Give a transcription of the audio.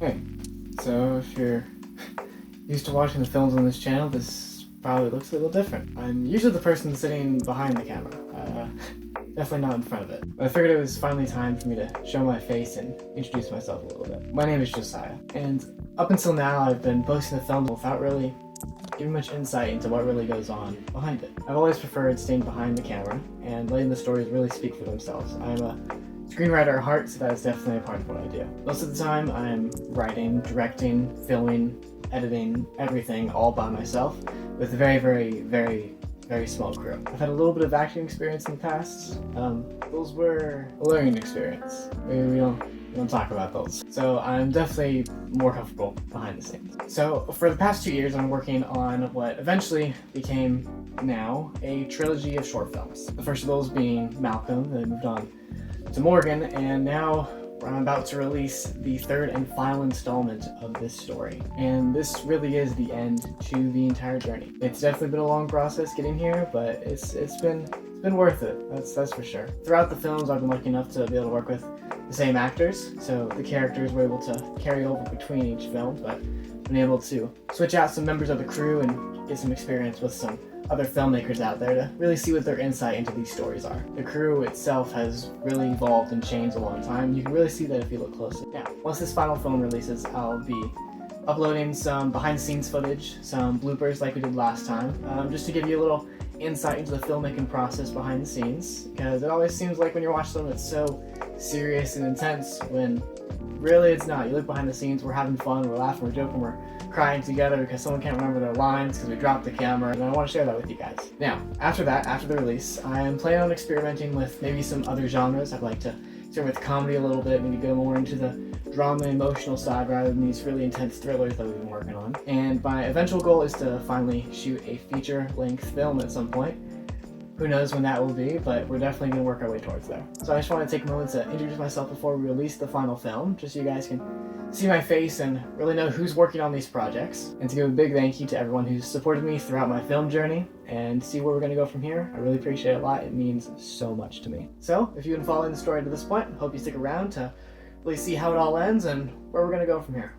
Hey, so if you're used to watching the films on this channel, this probably looks a little different. I'm usually the person sitting behind the camera, definitely not in front of it. But I figured it was finally time for me to show my face and introduce myself a little bit. My name is Josiah, and up until now I've been posting the films without really giving much insight into what really goes on behind it. I've always preferred staying behind the camera and letting the stories really speak for themselves. I'm a screenwriter at heart, so that is definitely a part of what I do. Most of the time I'm writing, directing, filming, editing, everything all by myself with a very small crew. I've had a little bit of acting experience in the past. Those were a learning experience. We don't talk about those. So I'm definitely more comfortable behind the scenes. So for the past 2 years, I'm working on what eventually became now a trilogy of short films. The first of those being Malcolm, then moved on to Morgan, and now I'm about to release the third and final installment of this story. And this really is the end to the entire journey. It's definitely been a long process getting here, but it's been worth it. That's for sure. Throughout the films, I've been lucky enough to be able to work with the same actors, so the characters were able to carry over between each film, but been able to switch out some members of the crew and get some experience with some other filmmakers out there to really see what their insight into these stories are. The crew itself has really evolved and changed a long time. You can really see that if you look closely. Now, once this final film releases, I'll be uploading some behind the scenes footage, some bloopers like we did last time, just to give you a little insight into the filmmaking process behind the scenes, because it always seems like when you're watching them it's so serious and intense when really it's not. You look behind the scenes, we're having fun, we're laughing, we're joking, we're crying together because someone can't remember their lines because we dropped the camera, and I want to share that with you guys. Now, after the release, I am planning on experimenting with maybe some other genres. I'd like to start with comedy a little bit, maybe go more into the drama and emotional side rather than these really intense thrillers that we've been working on. And my eventual goal is to finally shoot a feature-length film at some point. Who knows when that will be, but we're definitely going to work our way towards there. So I just want to take a moment to introduce myself before we release the final film, just so you guys can see my face and really know who's working on these projects. And to give a big thank you to everyone who's supported me throughout my film journey and see where we're going to go from here. I really appreciate it a lot. It means so much to me. So if you've been following the story to this point, I hope you stick around to really see how it all ends and where we're going to go from here.